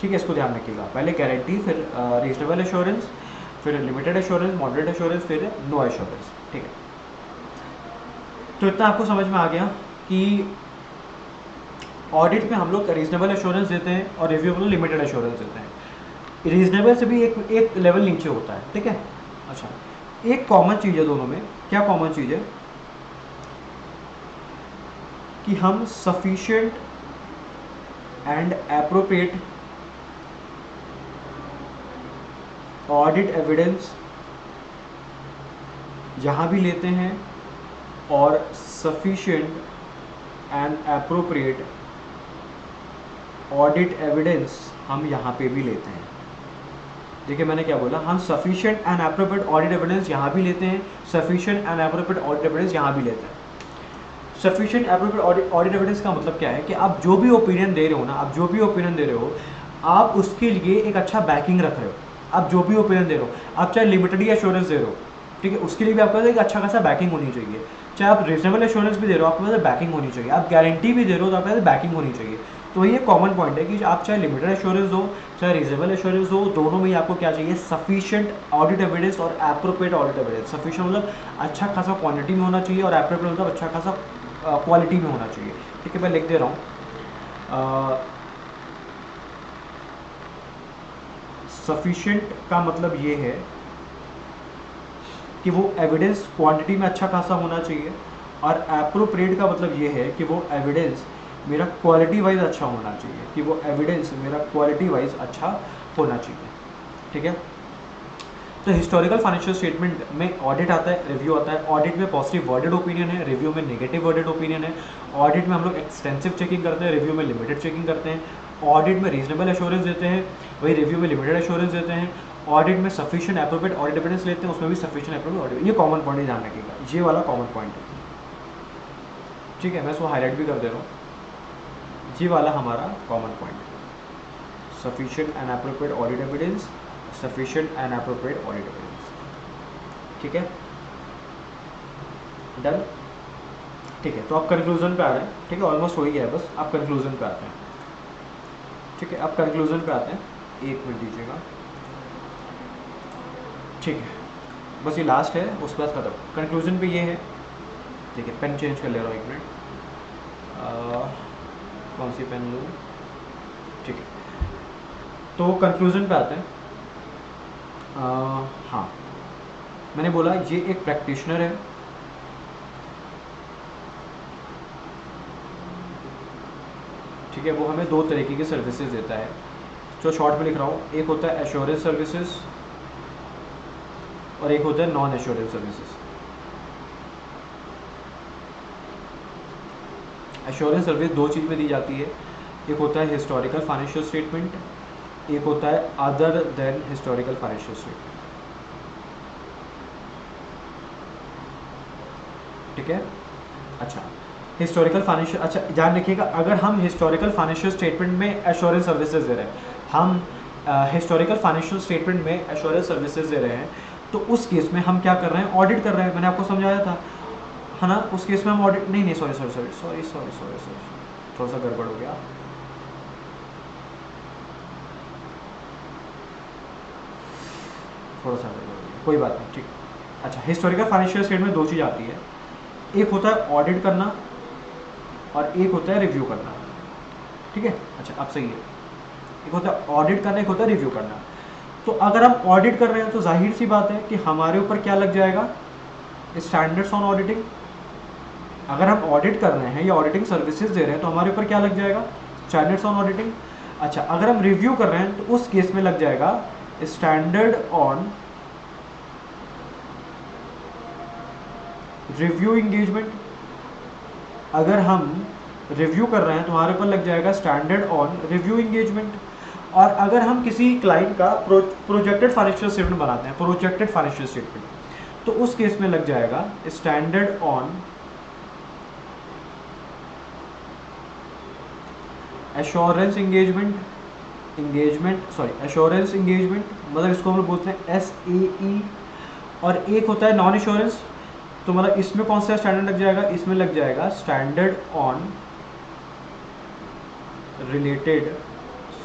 A: ठीक है, इसको ध्यान रखिएगा। पहले गारंटी, फिर रीजनेबल एश्योरेंस, फिर लिमिटेड एश्योरेंस, मॉडरेट एश्योरेंस, फिर नो एश्योरेंस। ठीक है, तो इतना आपको समझ में आ गया कि ऑडिट में हम लोग रीजनेबल एश्योरेंस देते हैं और रिव्यू में लिमिटेड एश्योरेंस देते हैं। रीजनेबल से भी एक लेवल नीचे होता है। ठीक है, अच्छा, एक कॉमन चीज़ है दोनों में। क्या कॉमन चीज़ है कि हम sufficient and appropriate audit evidence यहाँ भी लेते हैं और sufficient and appropriate audit evidence हम यहाँ पे भी लेते हैं। देखिए, मैंने क्या बोला, हम sufficient and appropriate audit evidence यहाँ भी लेते हैं, sufficient and appropriate audit evidence यहाँ भी लेते हैं। सफिशिएंट एप्रोप्रिएट ऑडिट एविडेंस का मतलब क्या है कि आप जो भी ओपिनियन दे रहे हो ना, आप जो भी ओपिनियन दे रहे हो, आप उसके लिए एक अच्छा बैकिंग रख रहे हो। आप जो भी ओपिनियन दे रहे हो, आप चाहे लिमिटेड एश्योरेंस दे रहे हो, ठीक है, उसके लिए भी आपके पास एक अच्छा खासा बैकिंग होनी चाहिए। चाहे आप रीजनेबल एश्योरेंस भी दे रहे हो, आपके पास बैकिंग होनी चाहिए। आप गारंटी भी दे रहे हो तो आपके पास बैकिंग होनी चाहिए। तो ये कॉमन पॉइंट है कि आप चाहे लिमिटेड एश्योरेंस दो, चाहे रीजनेबल एश्योरेंस दो, दोनों में ही आपको क्या चाहिए, सफिशिएंट ऑडिट एविडेंस और एप्रोप्रिएट ऑडिट एविडेंस। सफिशिएंट मतलब अच्छा खासा क्वांटिटी में होना चाहिए और एप्रोप्रिएट मतलब अच्छा खासा क्वालिटी में होना चाहिए। ठीक है, मैं लिख दे रहा हूँ। सफिशिएंट का मतलब ये है कि वो एविडेंस क्वांटिटी में अच्छा खासा होना चाहिए, और एप्रोप्रिएट का मतलब ये है कि वो एविडेंस मेरा क्वालिटी वाइज अच्छा होना चाहिए, कि वो एविडेंस मेरा क्वालिटी वाइज अच्छा होना चाहिए। ठीक है, तो हिस्टोरिकल फाइनेंशियल स्टेटमेंट में ऑडिट आता है, रिव्यू आता है। ऑडिट में पॉजिटिव वर्डेड ओपिनियन है, रिव्यू में नेगेटिव वर्डेड ओपिनियन है। ऑडिट में हम लोग एक्सटेंसिव चेकिंग करते हैं, रिव्यू में लिमिटेड चेकिंग करते हैं। ऑडिट में रीजनेबल एश्योरेंस देते हैं, वही रिव्यू में लिमिटेड एश्योरेंस देते हैं। ऑडिट में सफिशिएंट एप्रोप्रिएट ऑडिट एविडेंस लेते हैं, उसमें भी सफिशिएंट एप्रोप्रिएट ऑडिट। ये कॉमन पॉइंट ध्यान रखिएगा, ये वाला कॉमन पॉइंट है, ठीक है। मैं इसको हाईलाइट भी कर दे रहा हूँ, ये वाला हमारा कॉमन पॉइंट है। Sufficient and appropriate audit evidence, sufficient and appropriate audit evidence, ठीक है। डन, ठीक है। तो आप कंक्लूजन पे आ रहे हैं, ठीक है, ऑलमोस्ट हो ही गया है, बस आप कंक्लूजन पे आते हैं, ठीक है। आप कंक्लूजन पे आते हैं, 1 मिनट दीजिएगा, ठीक है। बस ये लास्ट है, उसके बाद खत्म। कंक्लूजन पे ये है, ठीक है। पेन चेंज कर ले रहा हूँ, 1 मिनट, कौन सी पेन लूँ, ठीक है। तो कंक्लूजन पे आते हैं। हाँ, मैंने बोला ये एक प्रैक्टिशनर है, ठीक है। वो हमें 2 तरीके की सर्विसेज देता है, जो शॉर्ट में लिख रहा हूँ। एक होता है एश्योरेंस सर्विसेज और एक होता है non assurance services. Assurance service 2 चीज़ में दी जाती है, एक होता है हिस्टोरिकल फाइनेंशियल स्टेटमेंट, एक होता है other than historical financial statement, ठीक है। अच्छा, हिस्टोरिकल फाइनेंशियल, अच्छा ध्यान रखिएगा, अगर हम हिस्टोरिकल फाइनेंशियल स्टेटमेंट में एश्योरेंस सर्विसेज दे रहे हैं, हम हिस्टोरिकल फाइनेंशियल स्टेटमेंट में एश्योरेंस सर्विसेज दे रहे हैं, तो उस केस में हम क्या कर रहे हैं, ऑडिट कर रहे हैं। मैंने आपको समझाया था, है ना। उस केस में हम ऑडिट नहीं, सॉरी, थोड़ा सा गड़बड़ हो गया, कोई बात नहीं, ठीक। अच्छा, हिस्टोरिकल फाइनेंशियल स्टेटमेंट 2 चीज़ आती है, एक होता है ऑडिट करना और एक होता है रिव्यू करना, ठीक है। अच्छा, अब सही है, एक होता है ऑडिट करना, एक होता है रिव्यू करना। तो अगर हम ऑडिट कर रहे हैं तो जाहिर सी बात है कि हमारे ऊपर क्या लग जाएगा, स्टैंडर्ड्स ऑन ऑडिटिंग। अगर हम ऑडिट कर रहे हैं या ऑडिटिंग सर्विसेज दे रहे हैं तो हमारे ऊपर क्या लग जाएगा, स्टैंडर्ड्स ऑन ऑडिटिंग। अच्छा, अगर हम रिव्यू कर रहे हैं तो उस केस में लग जाएगा स्टैंडर्ड ऑन रिव्यू इंगेजमेंट। अगर हम रिव्यू कर रहे हैं तो हमारे ऊपर लग जाएगा स्टैंडर्ड ऑन रिव्यू इंगेजमेंट। और अगर हम किसी क्लाइंट का प्रोजेक्टेड फाइनेंशियल स्टेटमेंट बनाते हैं, प्रोजेक्टेड फाइनेंशियल स्टेटमेंट, तो उस केस में लग जाएगा standard on assurance assurance engagement, मतलब इसको हम लोग बोलते हैं SAE। और एक होता है नॉन एश्योरेंस, तो मतलब इसमें कौन सा स्टैंडर्ड लग जाएगा, इसमें लग जाएगा स्टैंडर्ड ऑन रिलेटेड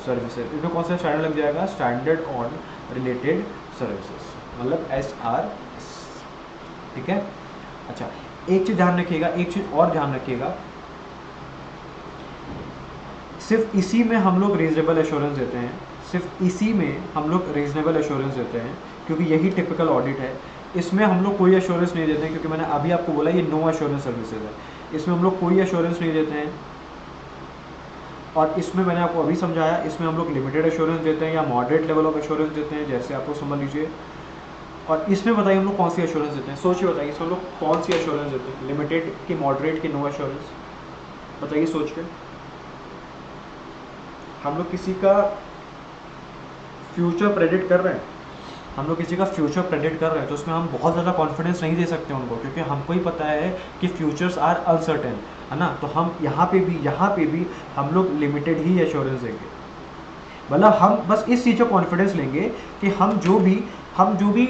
A: सर्विसेज। इसमें कौन सा स्टैंडर्ड लग जाएगा, स्टैंडर्ड ऑन रिलेटेड सर्विसेज, मतलब SRS, ठीक है। अच्छा, एक चीज़ ध्यान रखिएगा, एक चीज़ और ध्यान रखिएगा, सिर्फ इसी में हम लोग रीजनेबल एश्योरेंस देते हैं, सिर्फ इसी में हम लोग रीजनेबल एश्योरेंस देते हैं, क्योंकि यही टिपिकल ऑडिट है। इसमें हम लोग कोई एश्योरेंस नहीं देते हैं, क्योंकि मैंने अभी आपको बोला ये नो एश्योरेंस सर्विसेज है, इसमें हम लोग कोई एश्योरेंस नहीं देते हैं। और इसमें मैंने आपको अभी समझाया, इसमें हम लोग लिमिटेड एश्योरेंस देते हैं या मॉडरेट लेवल ऑफ एश्योरेंस देते हैं, जैसे आपको समझ लीजिए। और इसमें बताइए हम लोग कौन सी एश्योरेंस देते हैं, सोचिए बताइए, इसमें हम लोग कौन सी एश्योरेंस देते हैं, लिमिटेड की, मॉडरेट की, नो एश्योरेंस, बताइए सोच के। हम लोग किसी का फ्यूचर प्रेडिक्ट कर रहे हैं, हम लोग किसी का फ्यूचर प्रेडिक्ट कर रहे हैं, तो उसमें हम बहुत ज़्यादा कॉन्फिडेंस नहीं दे सकते उनको, क्योंकि हमको ही पता है कि फ्यूचर्स आर अनसर्टेन, है ना। तो हम यहाँ पे भी हम लोग लिमिटेड ही एश्योरेंस देंगे, मतलब हम बस इस चीज़ का कॉन्फिडेंस लेंगे कि हम जो भी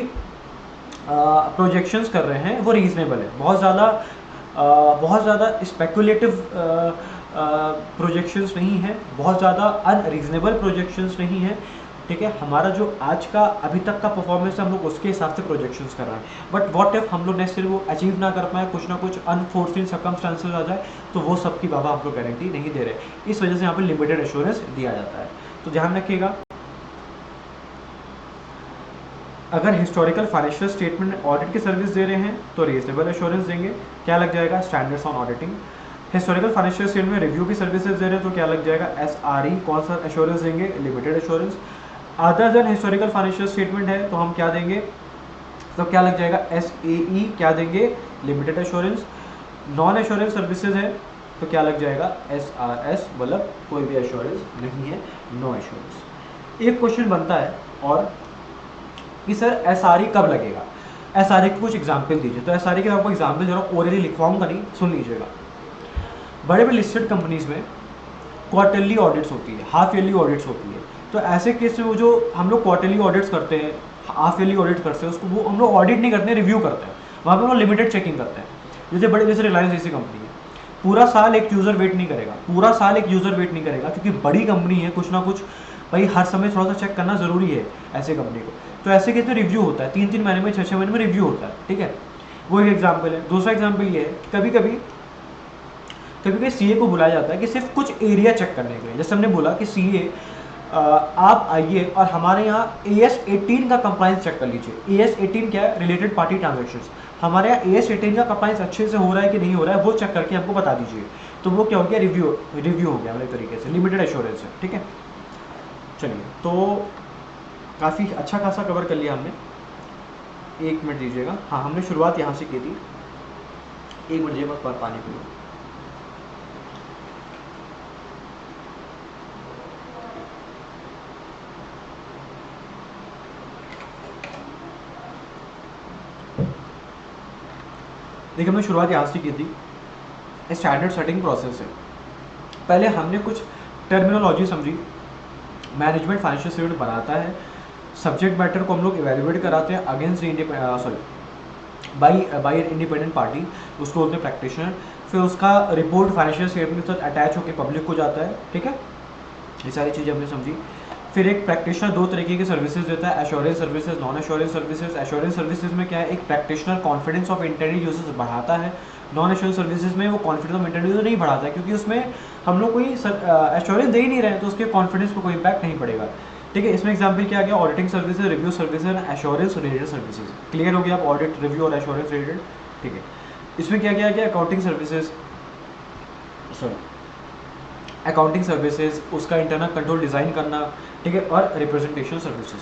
A: प्रोजेक्शंस कर रहे हैं वो रीजनेबल है। बहुत ज़्यादा स्पेकुलेटिव प्रोजेक्शंस नहीं है, बहुत ज़्यादा अनरीजनेबल प्रोजेक्शंस नहीं है, ठीक है। हमारा जो आज का अभी तक का परफॉर्मेंस है, हम लोग उसके हिसाब से प्रोजेक्शंस कर रहे हैं। बट व्हाट इफ हम लोग नेक्स्ट ईयर वो अचीव ना कर पाए, कुछ ना कुछ अनफोर्सिन सर्कमस्टांसेस आ जाए, तो वो सबकी बाबा हम लोग गारंटी नहीं दे रहे। इस वजह से यहाँ पे लिमिटेड एश्योरेंस दिया जाता है। तो ध्यान रखिएगा, अगर हिस्टोरिकल फाइनेंशियल स्टेटमेंट ऑडिट की सर्विस दे रहे हैं तो रीजनेबल एश्योरेंस देंगे, क्या लग जाएगा, standards on auditing. Historical financial statement में रिव्यू की सर्विसेज दे रहे हैं तो क्या लग जाएगा, SRE, कौन सा एश्योरेंस देंगे, limited assurance. Other than historical financial statement है तो हम क्या देंगे, तो क्या लग जाएगा, SAE क्या देंगे, limited assurance. Non assurance services है तो क्या लग जाएगा, SRS, मतलब कोई भी एश्योरेंस नहीं है, नो एश्योरेंस। एक क्वेश्चन बनता है और कि सर SRE कब लगेगा, SRE के कुछ एग्जाम्पल दीजिए। तो SRE के आपको एग्जाम्पल जरा ओरली लिखवाऊंगा नहीं, सुन लीजिएगा। बड़े बड़े लिस्टेड कंपनीज में क्वार्टरली ऑडिट्स होती है, हाफ ईयरली ऑडिट्स होती है। तो ऐसे केस में वो जो हम लोग क्वार्टरली ऑडिट्स करते हैं, हाफ ईयरली ऑडिट करते हैं, उसको वो हम लोग ऑडिट नहीं करते हैं, रिव्यू करते हैं। वहाँ पे हम लोग लिमिटेड चेकिंग करते हैं। जैसे रिलायंस जैसी कंपनी है, पूरा साल एक यूज़र वेट नहीं करेगा, पूरा साल एक यूज़र वेट नहीं करेगा, क्योंकि बड़ी कंपनी है, कुछ ना कुछ भाई हर समय थोड़ा सा चेक करना ज़रूरी है ऐसे कंपनी को। तो ऐसे केस में रिव्यू होता है, 3-3 महीने में, 6-6 महीने में रिव्यू होता है, ठीक है। वो एक एग्जाम्पल है। दूसरा एग्जाम्पल ये है, कभी कभी CA को बुलाया जाता है कि सिर्फ कुछ एरिया चेक करने के लिए। जैसे हमने बोला कि CA आप आइए और हमारे यहाँ AS18 का कंप्लायंस चेक कर लीजिए। AS18 क्या है, रिलेटेड पार्टी ट्रांजेक्शन्स। हमारे यहाँ AS18 का कंप्लायंस अच्छे से हो रहा है कि नहीं हो रहा है, वो चेक करके हमको बता दीजिए। तो वो क्या हो गया, रिव्यू हो गया, मतलब तरीके से लिमिटेड एश्योरेंस है, ठीक है। चलिए, तो काफ़ी अच्छा खासा कवर कर लिया हमने। 1 मिनट दीजिएगा। हाँ, हमने शुरुआत यहाँ से की थी। 1 मिनट दीजिए, मैं पानी पी लूँ। देखिए, हमने शुरुआत यहाँ से की थी। स्टैंडर्ड सेटिंग प्रोसेस है। पहले हमने कुछ टर्मिनोलॉजी समझी। मैनेजमेंट फाइनेंशियल स्टेटमेंट बनाता है, सब्जेक्ट मैटर को हम लोग इवेल्युएट कराते हैं अगेंस्ट बाई इंडिपेंडेंट पार्टी, उसको बोलते हैं प्रैक्टिशनर। फिर उसका रिपोर्ट फाइनेंशियल स्टेटमेंट के साथ अटैच होकर पब्लिक को जाता है, ठीक है। ये सारी चीज़ें हमने समझी। फिर एक प्रैक्टिशनर 2 तरीके की सर्विसेज देता है, assurance services, non assurance services. Assurance services में क्या है, एक practitioner confidence of intended users बढ़ाता है। नॉन एश्योरेंस सर्विसेज में वो कॉन्फिडेंस ऑफ इंटेंडेड यूजर नहीं बढ़ाता है, क्योंकि उसमें हम लोग कोई एश्योरेंस दे ही नहीं रहे हैं, तो उसके कॉन्फिडेंस पर कोई इम्पैक्ट नहीं पड़ेगा, ठीक है। इसमें एग्जाम्पल क्या गया, auditing services, review services, assurance related services. Clear हो गया आप, ऑडिट, रिव्यू और एश्योरेंस रिलेटेड, ठीक है। इसमें क्या क्या गया, अकाउंटिंग सर्विसेज, अकाउंटिंग सर्विसेज, उसका इंटरनल कंट्रोल डिज़ाइन करना, ठीक है, और रिप्रेजेंटेशन सर्विसेज।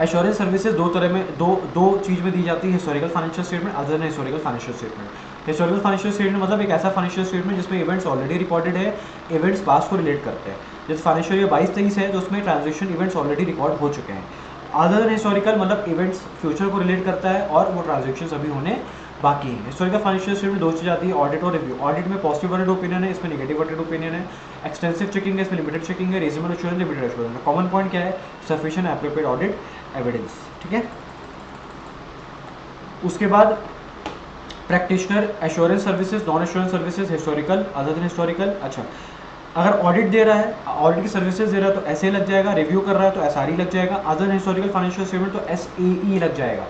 A: एश्योरेंस सर्विसेज 2 तरह में, दो चीज़ में दी जाती है, historical financial statement, other than historical financial statement. Historical financial statement मतलब एक ऐसा फाइनेंशियल स्टेटमेंट जिसमें इवेंट्स ऑलरेडी रिकॉर्डेड है, इवेंट्स पास्ट को रिलेट करते हैं। जैसे फाइनेंशियल ईयर 22-23 है तो उसमें ट्रांजेक्शन इवेंट्स ऑलरेडी रिकॉर्ड हो चुके हैं। अदर देन हिस्टोरिकल मतलब इवेंट्स फ्यूचर को रिलेट करता है और वो ट्रांजेक्शन अभी होने बाकी है। हिस्टोरिकल फाइनेंशियल स्टेटमेंट 2 चीज़ आती है, ऑडिट और रिव्यू। ऑडिट में पॉजिटिव वर्डेड ओपिनियन है, इसमें नेगेटिव वर्डेड ओपिनियन है। एक्सटेंसिव चेकिंग है, इसमें लिमिटेड चेकिंग है। Reasonable assurance, limited assurance. Common point क्या है, सफिशिएंट एप्रोप्रिएट ऑडिट एविडेंस, ठीक है। उसके बाद practitioner, assurance services, non assurance services, historical, other than historical. अच्छा, अगर ऑडिट दे रहा है, ऑडिट की सर्विसेज दे रहा है तो एसए लग जाएगा, रिव्यू कर रहा है तो एसआरई लग जाएगा, अदर हिस्टोरिकल फाइनेंशियल स्टेटमेंट तो एसएई लग जाएगा।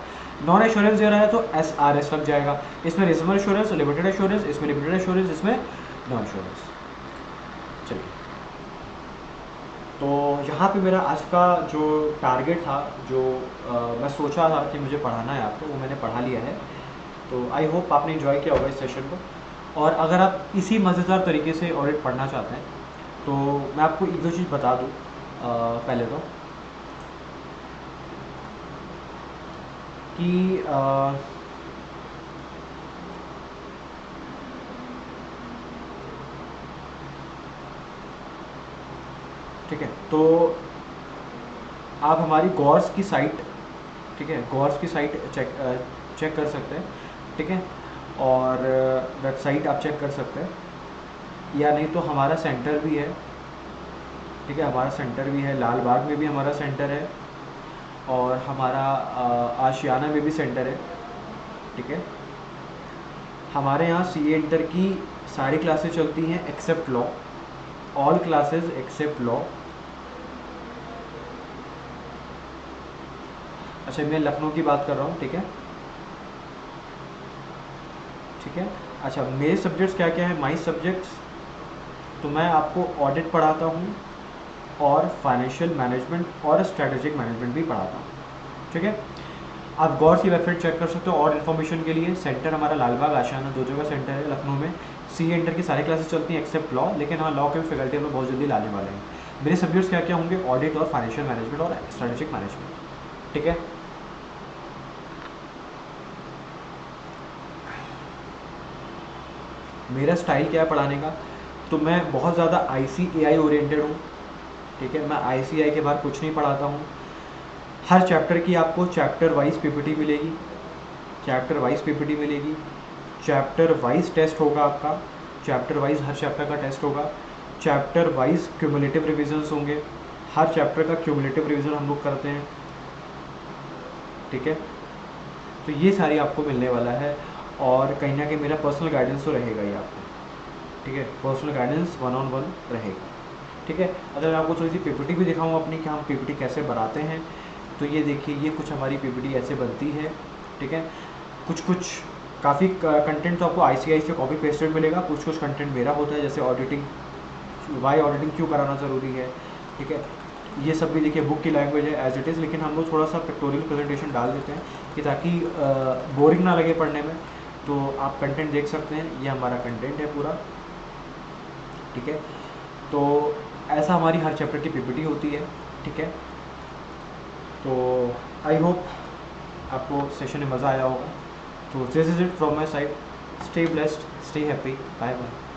A: नॉन एश्योरेंस दे रहा है तो एसआरएस लग जाएगा। इसमें रीजनेबल एश्योरेंस, लिमिटेड एश्योरेंस, इसमें लिमिटेड एश्योरेंस, इसमें नॉन एश्योरेंस। चलिए, तो यहाँ पे मेरा आज का जो टारगेट था, जो मैं सोचा था कि मुझे पढ़ाना है आपको, वो मैंने पढ़ा लिया है। तो आई होप आपने इन्जॉय किया होगा इस सेशन को। और अगर आप इसी मज़ेदार तरीके से ऑडिट पढ़ना चाहते हैं तो मैं आपको 1-2 चीज़ बता दूँ। पहले तो कि ठीक है, तो आप हमारी गॉर्स की साइट, ठीक है, गॉर्स की साइट चेक कर सकते हैं, ठीक है। और वेबसाइट आप चेक कर सकते हैं, या नहीं तो हमारा सेंटर भी है, ठीक है, हमारा सेंटर भी है, लाल बाग में भी हमारा सेंटर है, और हमारा आशियाना में भी सेंटर है, ठीक है। हमारे यहाँ सीए इंटर की सारी क्लासेस चलती हैं except law, all classes except law. अच्छा, मैं लखनऊ की बात कर रहा हूँ, ठीक है, ठीक है। अच्छा, मेरे सब्जेक्ट्स क्या क्या है, माई सब्जेक्ट्स, तो मैं आपको ऑडिट पढ़ाता हूँ और फाइनेंशियल मैनेजमेंट और स्ट्रेटेजिक मैनेजमेंट भी पढ़ाता हूँ, ठीक है। आप गौर से वेबसाइट चेक कर सकते हो। और इन्फॉर्मेशन के लिए सेंटर हमारा लालबाग, आशियाना, 2 जगह सेंटर है लखनऊ में। सी इंटर की सारी क्लासेस चलती हैं एक्सेप्ट लॉ, लेकिन हाँ, लॉ के फैकल्टी हम लोग बहुत जल्दी लाने वाले हैं। मेरे सब्जेक्ट्स क्या क्या होंगे, ऑडिट और फाइनेंशियल मैनेजमेंट और स्ट्रेटेजिक मैनेजमेंट, ठीक है। मेरा स्टाइल क्या है पढ़ाने का, तो मैं बहुत ज़्यादा ICAI ओरिएंटेड हूँ, ठीक है। मैं ICAI के बाहर कुछ नहीं पढ़ाता हूँ। हर चैप्टर की आपको चैप्टर वाइज PPT मिलेगी, चैप्टर वाइज PPT मिलेगी, चैप्टर वाइज टेस्ट होगा आपका, चैप्टर वाइज हर चैप्टर का टेस्ट होगा, चैप्टर वाइज क्यूमुलेटिव रिविजन्स होंगे, हर चैप्टर का क्यूमुलेटिव रिविज़न हम लोग करते हैं, ठीक है। तो ये सारी आपको मिलने वाला है, और कहीं ना कहीं मेरा पर्सनल गाइडेंस तो रहेगा ही आपको, ठीक है। पर्सनल गाइडेंस 1-on-1 रहेगा, ठीक है। अगर मैं आपको थोड़ी सी PPT भी दिखाऊँ अपनी कि हम PPT कैसे बनाते हैं, तो ये देखिए, ये कुछ हमारी PPT ऐसे बनती है, ठीक है। कुछ कुछ काफ़ी कंटेंट तो आपको ICAI से कॉपी पेस्टेड मिलेगा, कुछ कुछ कंटेंट मेरा होता है, जैसे ऑडिटिंग, वाई ऑडिटिंग क्यों कराना ज़रूरी है, ठीक है। ये सब भी देखिए बुक की लैंग्वेज है एज इट इज़, लेकिन हम लोग थोड़ा सा पिक्टोरियल प्रेजेंटेशन डाल देते हैं कि ताकि बोरिंग ना लगे पढ़ने में। तो आप कंटेंट देख सकते हैं, ये हमारा कंटेंट है पूरा, ठीक है। तो ऐसा हमारी हर चैप्टर की PPT होती है, ठीक है। तो आई होप आपको सेशन में मज़ा आया होगा। तो this is it from my side. Stay blessed, stay happy, bye bye.